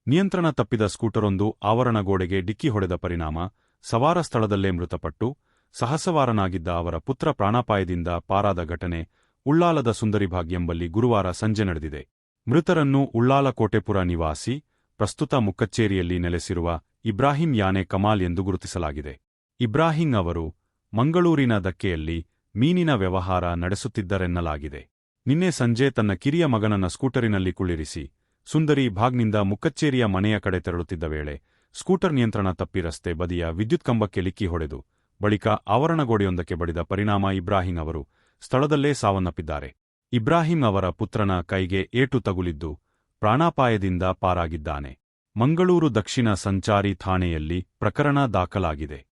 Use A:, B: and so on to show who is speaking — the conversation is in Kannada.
A: ನಿಯಂತ್ರಣ ತಪ್ಪಿದ ಸ್ಕೂಟರೊಂದು ಆವರಣ ಗೋಡೆಗೆ ಡಿಕ್ಕಿ ಹೊಡೆದ ಪರಿಣಾಮ ಸವಾರ ಸ್ಥಳದಲ್ಲೇ ಮೃತಪಟ್ಟು ಸಹಸವಾರನಾಗಿದ್ದ ಅವರ ಪುತ್ರ ಪ್ರಾಣಾಪಾಯದಿಂದ ಪಾರಾದ ಘಟನೆ ಉಳ್ಳಾಲದ ಸುಂದರಿಭಾಗ್ ಎಂಬಲ್ಲಿ ಗುರುವಾರ ಸಂಜೆ ನಡೆದಿದೆ. ಮೃತರನ್ನು ಉಳ್ಳಾಲ ಕೋಟೆಪುರ ನಿವಾಸಿ, ಪ್ರಸ್ತುತ ಮುಕ್ಕಚ್ಚೇರಿಯಲ್ಲಿ ನೆಲೆಸಿರುವ ಇಬ್ರಾಹಿಂ ಯಾನೆ ಕಮಾಲ್ ಎಂದು ಗುರುತಿಸಲಾಗಿದೆ. ಇಬ್ರಾಹಿಂ ಅವರು ಮಂಗಳೂರಿನ ದಕ್ಕೆಯಲ್ಲಿ ಮೀನಿನ ವ್ಯವಹಾರ ನಡೆಸುತ್ತಿದ್ದರೆನ್ನಲಾಗಿದೆ. ನಿನ್ನೆ ಸಂಜೆ ತನ್ನ ಕಿರಿಯ ಮಗನನ್ನ ಸ್ಕೂಟರಿನಲ್ಲಿ ಕುಳ್ಳಿರಿಸಿ ಸುಂದರಿ ಭಾಗ್ನಿಂದ ಮುಕ್ಕಚ್ಚೇರಿಯ ಮನೆಯ ಕಡೆ ತೆರಳುತ್ತಿದ್ದ ವೇಳೆ ಸ್ಕೂಟರ್ ನಿಯಂತ್ರಣ ತಪ್ಪಿ ರಸ್ತೆ ಬದಿಯ ವಿದ್ಯುತ್ ಕಂಬಕ್ಕೆ ಲಿಕ್ಕಿ ಹೊಡೆದು ಬಳಿಕ ಆವರಣಗೋಡೆಯೊಂದಕ್ಕೆ ಬಡಿದ ಪರಿಣಾಮ ಇಬ್ರಾಹಿಂ ಅವರು ಸ್ಥಳದಲ್ಲೇ ಸಾವನ್ನಪ್ಪಿದ್ದಾರೆ. ಇಬ್ರಾಹಿಂ ಅವರ ಪುತ್ರನ ಕೈಗೆ ಏಟು ತಗುಲಿದ್ದು ಪ್ರಾಣಾಪಾಯದಿಂದ ಪಾರಾಗಿದ್ದಾನೆ. ಮಂಗಳೂರು ದಕ್ಷಿಣ ಸಂಚಾರಿ ಠಾಣೆಯಲ್ಲಿ ಪ್ರಕರಣ ದಾಖಲಾಗಿದೆ.